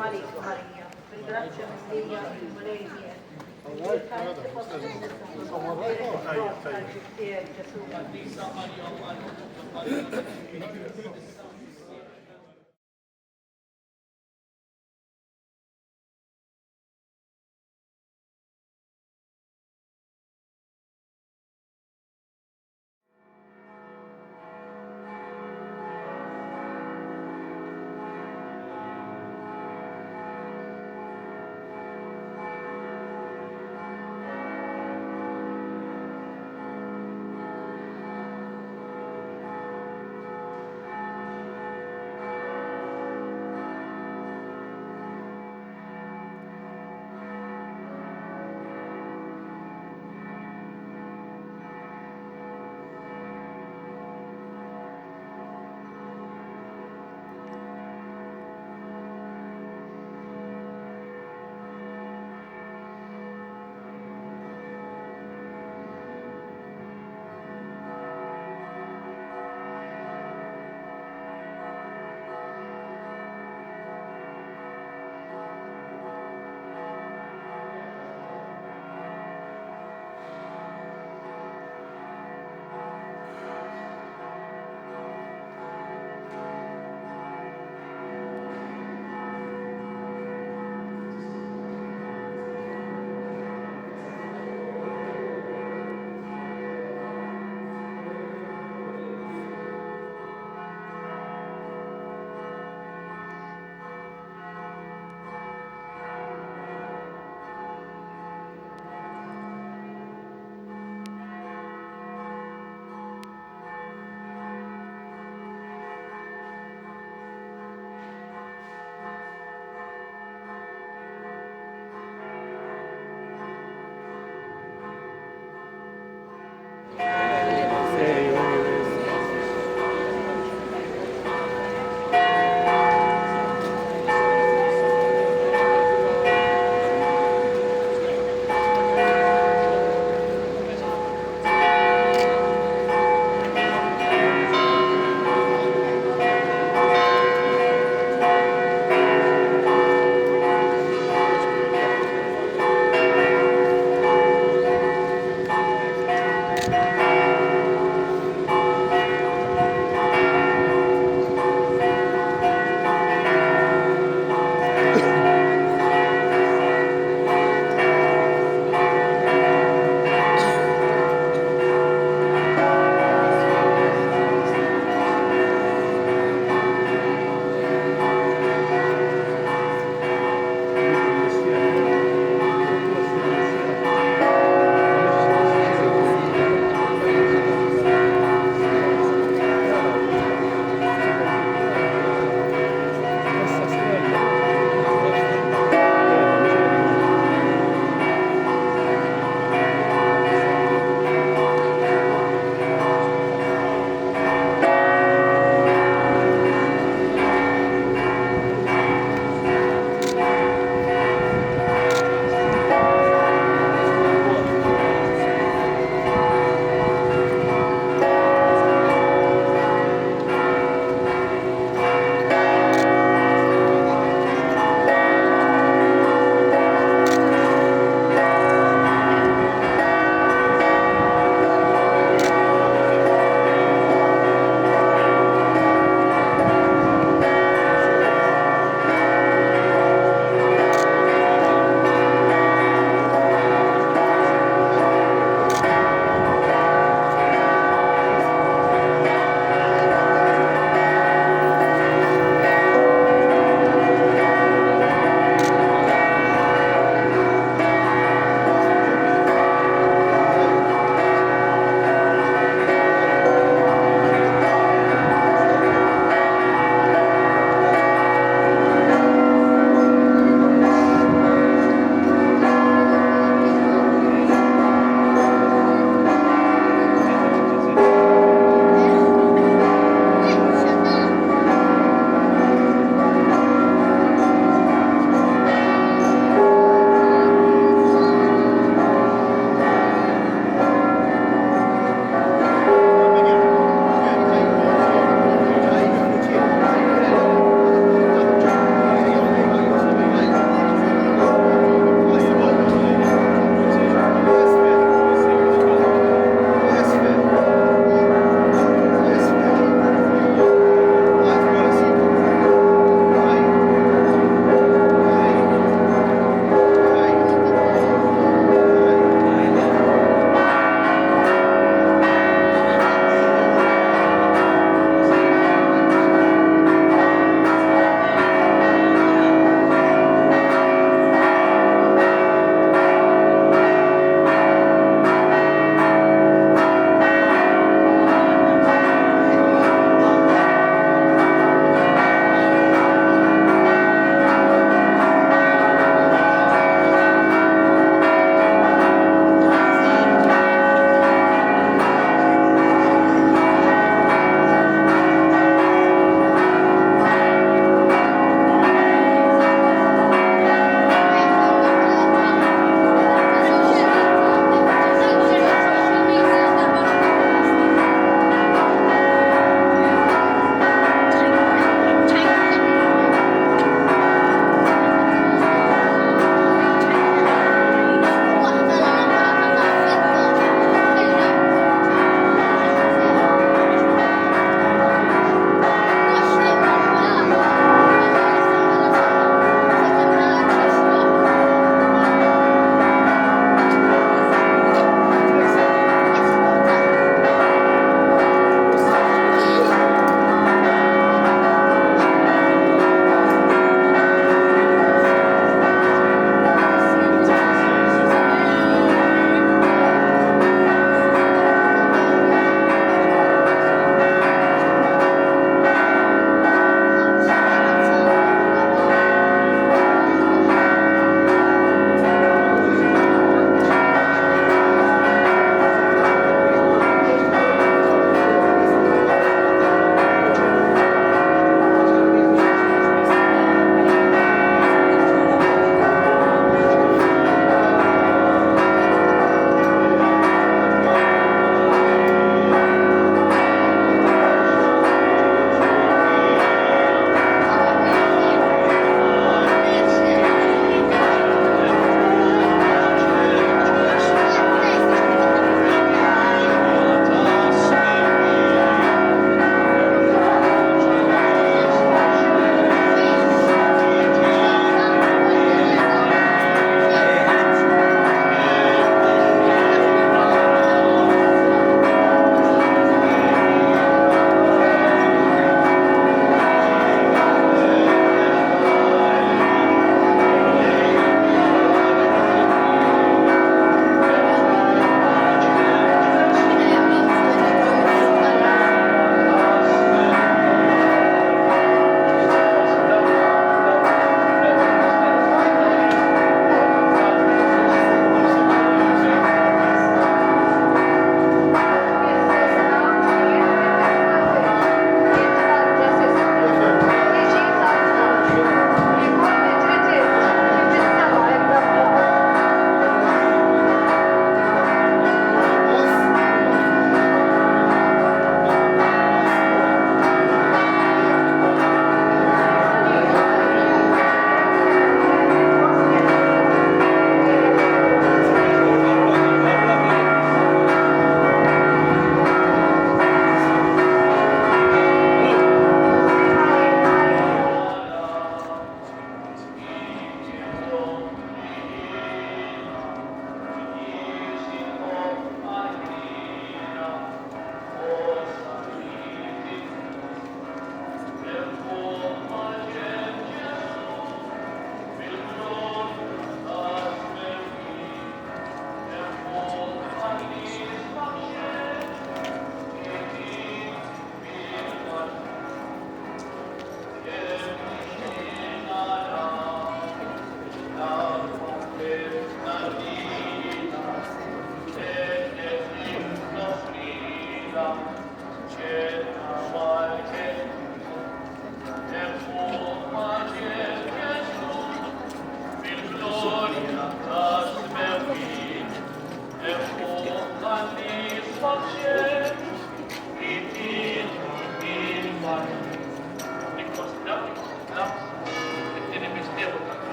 Maria. Ringrazio Maria in volere. Direttamente posso vedere Gesù.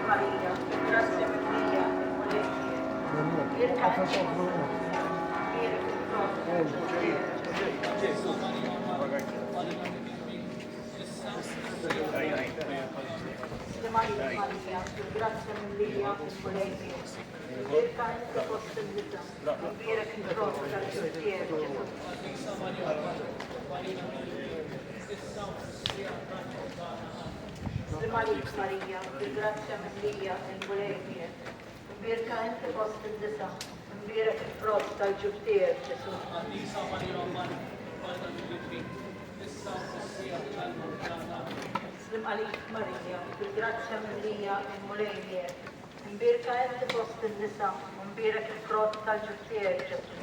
Maria, grazia mia, volezie, virga Maria, grazia mia, volezie, virga ente postendita, vira che trova Maria, grazia mia, volezie, virga ente postendita, vira che trova giustier, Gesù. Slim alik Maria, grazia mia, volezie, virga ente postendita, vira che trova giustier, Gesù.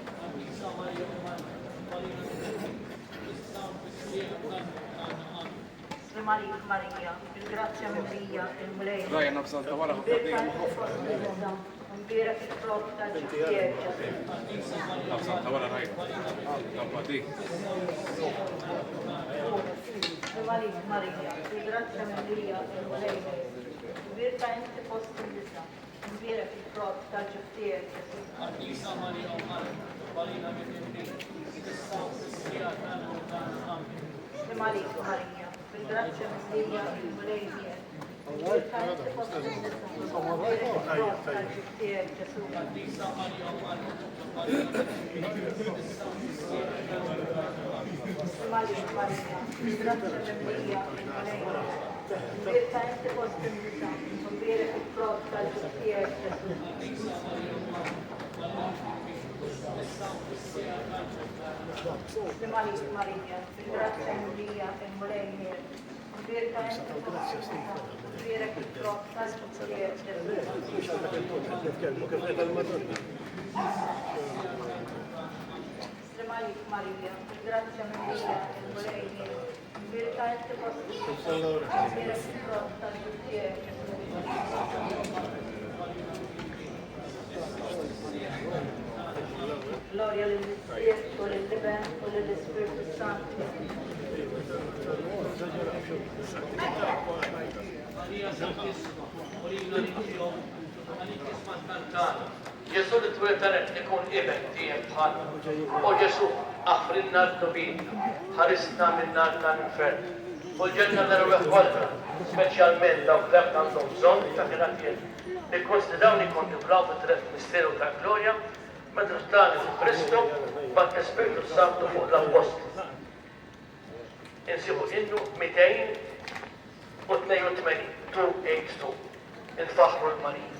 Maria, grazia mia, volezie, لا يا نفس الطوارئ virga ente postendita, vira che trova giustier, Gesù. نفس الطوارئ رايت طباتي Maria, grazia mia, volezie, virga ente postendita, vira che trova giustier, Gesù. Maria, grazia mia, volezie, virga ente postendita, vira che trova giustier, Gesù. Maria, grazia mia, volezie, virga ente postendita, vira che trova giustier, Gesù. Maria, grazia mia, volezie, virga ente postendita, vira che trova giustier, Gesù. Maria, grazia mia, volezie, virga ente postendita, vira che trova giustier, Gesù. Gloria all'Spirito, all'Evento, all'Spirito Santo. Gesù li twetaret ikun ibn tijem bħal. U Gesù aħfrinna l-nubin, ħarisna minna l-infern. U l-ġenna daru għahwalna, specialment dawk dak għandhom bżonn ta' kiratjen. Li konsidaw li kontemplaw fit-tret misteru ta' Gloria, meta stani Kristu, ma' Espiritu Santu fuq l-Apostol. Insibu innu 282, 282, il-faħru l-Marija.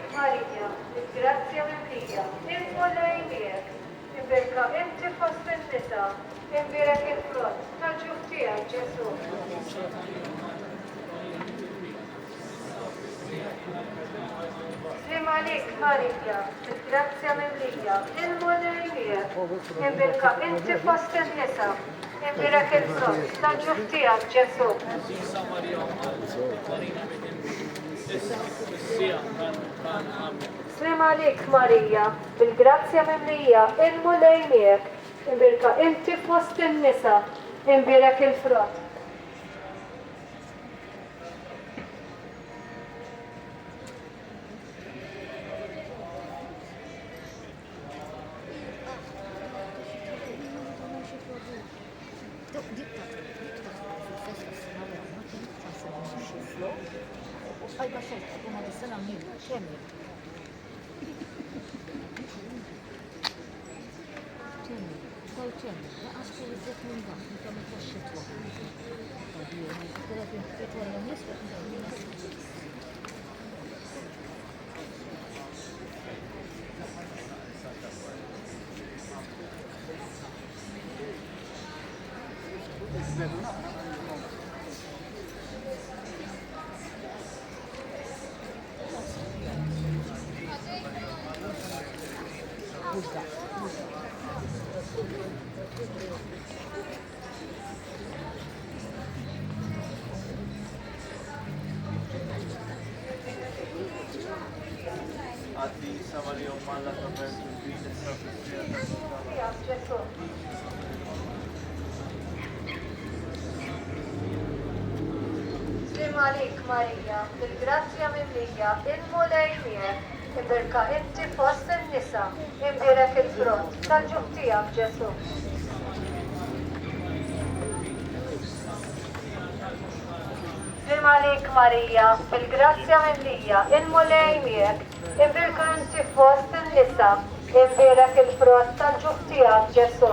Maria, grazia mia, il-mulej miegħek, imbirka inti fost in-nisa, imbirek il-frott tal-ġuf tiegħek Ġesu. Slim għalik Marija, grazja mia, il-mulej miegħek, imbirka inti fost in-nisa, imbirek il-frott tal-ġuf tiegħek Ġesu. Slim għalik Marija, bil-grazzja mimlija, il-mulej miegħek, imbirka inti fost in-nisa, imbirek il-frott. xejn, huma dis-sena minn kemm. Kemm, laqas kull iżjed minn dan, kemm it-xitwa. Ġesu. Slim għalik, Marija, bil-grazzja mimlija, il-mulejniek, imbirka inti fost in-nisa, imbirek il-frott, tal-ġuħ tiegħek Ġesu. Slim għalik, Marija, bil-grazzja mimlija, il-mulejniek, imbirka inti fost in-nisa, imbirek il-frott, tal-ġuħ tiegħek Ġesu.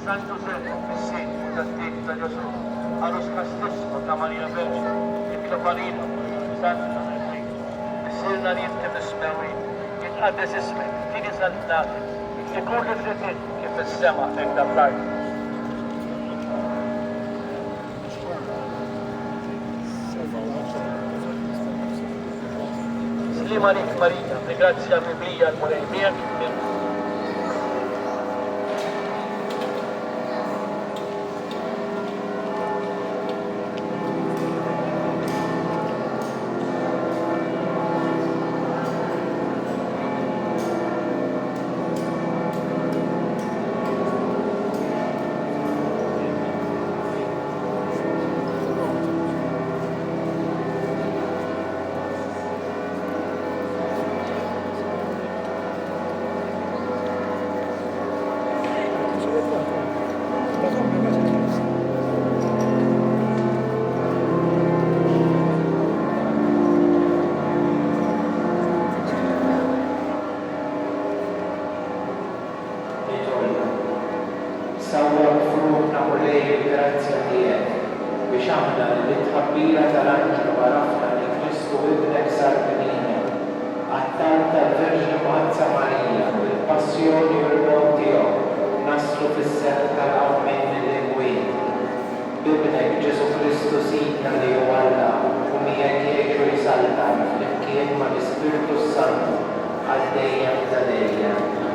San Giuseppe, Messini, Castigli, da Gesù, allo scastissimo da Maria Vergine, il Clopalino, Santa Enrico, Messirna niente mismewi, jitqaddes ismek, tieni saltati, ikun li fritin kif is-sema hekk dal-art. Slim għalik Marija, ringrazzja mimlija l-mulejmiek, sawwar fruħna u lej il-grazzja tiegħek biex aħna l-tħabbira tal-anġlu għarafna li Kristu ibnek sar minina għattan tal-Verġni Mazza Marija u l-passjoni u l-mot tiegħu naslu fis-seħħ tal-qawmin mill-imwiet. Bibnek Ġesu Kristu Sidna li hu Alla u miegħek jgħixu jisaltan flimkien mal-Ispiritu Santu għal dejjem ta' dejjem.